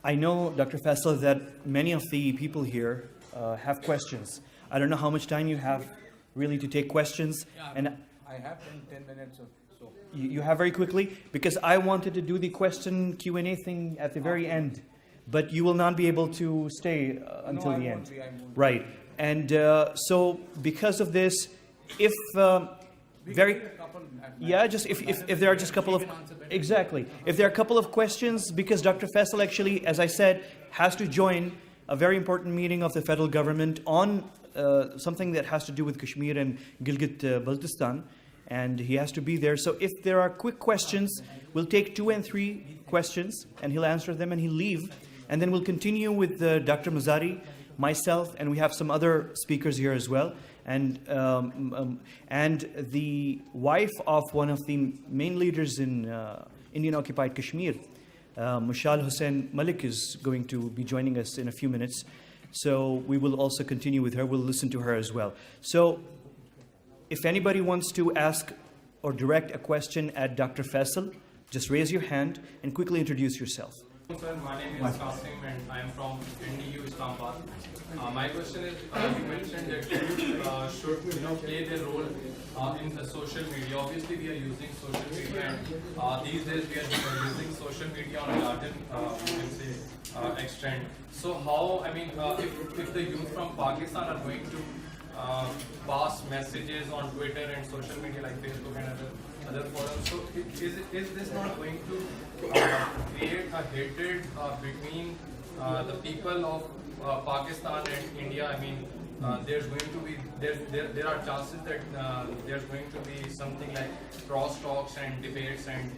I know, Dr. Faisal, that many of the people here have questions. I don't know how much time you have really to take questions. Yeah, and I have 10 minutes or so. You have very quickly? Because I wanted to do the question Q&A thing at the very end. But you will not be able to stay until the end. I won't. Right. And so because of this, if if there are just a couple of if there are a couple of questions, because Dr. Faisal actually, as I said, has to join a very important meeting of the federal government on something that has to do with Kashmir and Gilgit-Baltistan, and he has to be there. So if there are quick questions, we'll take 2 and 3 questions, and he'll answer them and he'll leave. And then we'll continue with Dr. Mazari, myself, and we have some other speakers here as well. And the wife of one of the main leaders in Indian-occupied Kashmir, Mushal Hussain Malik, is going to be joining us in a few minutes. So we will also continue with her. We'll listen to her as well. So if anybody wants to ask or direct a question at Dr. Faisal, just raise your hand and quickly introduce yourself. Sir, my name is Qasim and I am from NDU Islamabad. My question is, you mentioned that youth should play their role in the social media. Obviously, we are using social media, and these days we are using social media on a larger, extent. So how, if the youth from Pakistan are going to pass messages on Twitter and social media like Facebook and other forums, so is this not going to create a hatred between the people of Pakistan and India? There's going to be there are chances that there's going to be something like cross talks and debates, and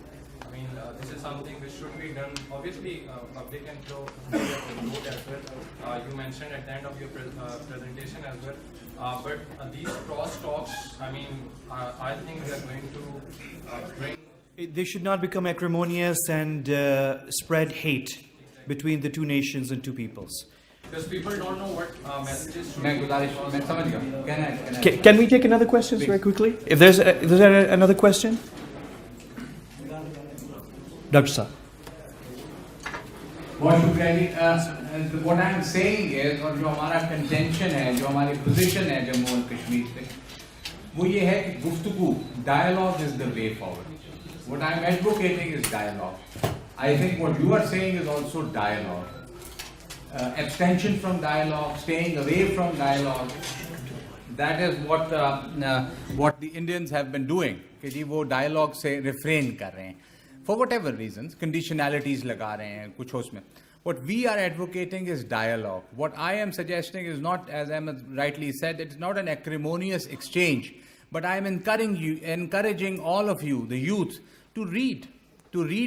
this is something which should be done. Obviously, public and through vote as well. You mentioned at the end of your presentation as well. But these cross talks, I think they are going to bring. They should not become acrimonious and spread hate between the two nations and two peoples. Because people don't know what messages should be. Can we take another question very quickly? If there's another question? Dr. Saab. What I am saying is, और जो हमारा contention है, जो हमारी position है जम्मू और कश्मीर पे, वो ये है कि गुफ्तगू, dialogue is the way forward. What I am advocating is dialogue. I think what you are saying is also dialogue. Abstention from dialogue, staying away from dialogue. That is what the Indians have been doing. कि जी वो dialogue से refrain कर रहे हैं. For whatever reasons, conditionalities लगा रहे हैं कुछ उसमें. What we are advocating is dialogue. What I am suggesting is not, as Ahmed rightly said, it's not an acrimonious exchange, but I am encouraging all of you, the youth, to read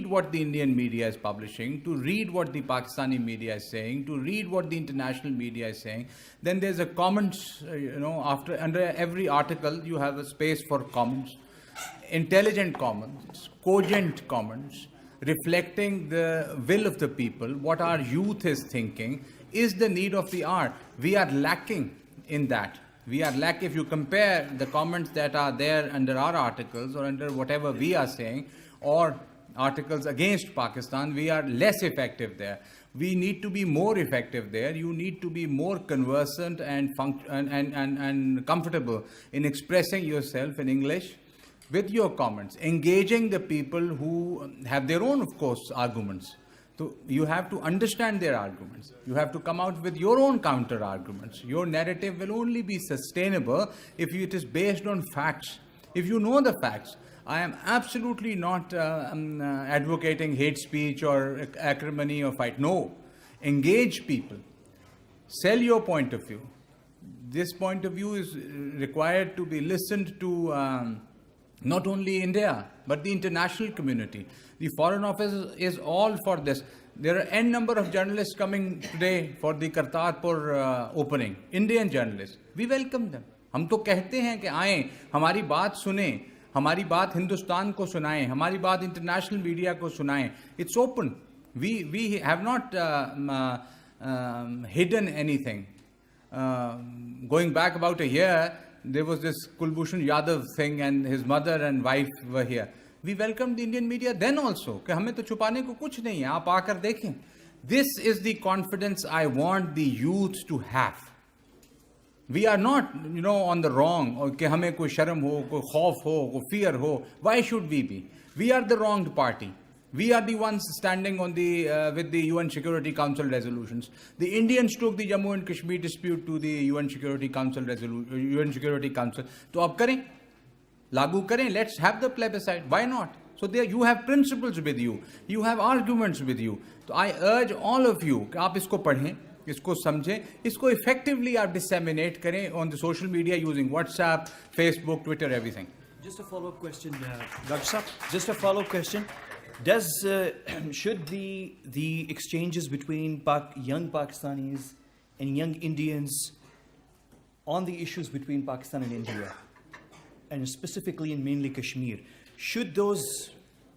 what the Indian media is publishing, to read what the Pakistani media is saying, to read what the international media is saying. Then there's a comments, under every article you have a space for comments, intelligent comments, cogent comments, reflecting the will of the people, what our youth is thinking, is the need of the hour. We are lacking in that. If you compare the comments that are there under our articles or under whatever we are saying, or articles against Pakistan, we are less effective there. We need to be more effective there. You need to be more conversant and comfortable in expressing yourself in English with your comments, engaging the people who have their own, of course, arguments. So you have to understand their arguments. You have to come out with your own counter arguments. Your narrative will only be sustainable if it is based on facts. If you know the facts. I am absolutely not advocating hate speech or acrimony or fight. No. Engage people. Sell your point of view. This point of view is required to be listened to not only India, but the international community. The Foreign Office is all for this. There are n number of journalists coming today for the Kartarpur opening. Indian journalists. We welcome them. हम तो कहते हैं कि आएं, हमारी बात सुनें, हमारी बात हिंदुस्तान को सुनाएं, हमारी बात इंटरनेशनल मीडिया को सुनाएं. It's open. We have not hidden anything. Going back about a year, there was this Kulbhushan Yadav thing, and his mother and wife were here. We welcomed the Indian media then also, कि हमें तो छुपाने को कुछ नहीं है, आप आकर देखें. This is the confidence I want the youth to have. We are not, on the wrong, or कि हमें कोई शर्म हो, कोई खौफ हो, कोई fear हो. Why should we be? We are the wronged party. We are the ones standing on the with the UN Security Council resolutions. The Indians took the Jammu and Kashmir dispute to the UN Security Council UN Security Council. तो अब करें, लागू करें. Let's have the plebiscite. Why not? So there you have principles with you. You have arguments with you. So I urge all of you कि आप इसको पढ़ें, इसको समझें, इसको effectively आप disseminate करें on the social media using WhatsApp, Facebook, Twitter, everything. Just a follow-up question, Dr. Saab. Just a follow-up question. Does should the exchanges between young Pakistanis and young Indians on the issues between Pakistan and India, and specifically in mainly Kashmir, should those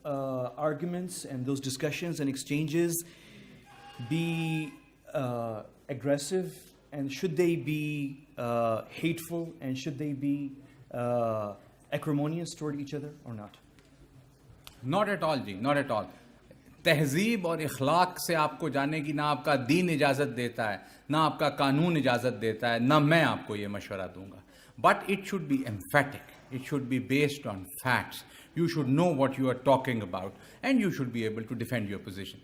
arguments and those discussions and exchanges be aggressive, and should they be hateful, and should they be acrimonious toward each other or not? Not at all, ji, not at all. तहजीब और इखलाक से आपको जाने की ना आपका दीन इजाज़त देता है, ना आपका कानून इजाज़त देता है, ना मैं आपको ये मशवरा दूंगा. But it should be emphatic. It should be based on facts. You should know what you are talking about, and you should be able to defend your position.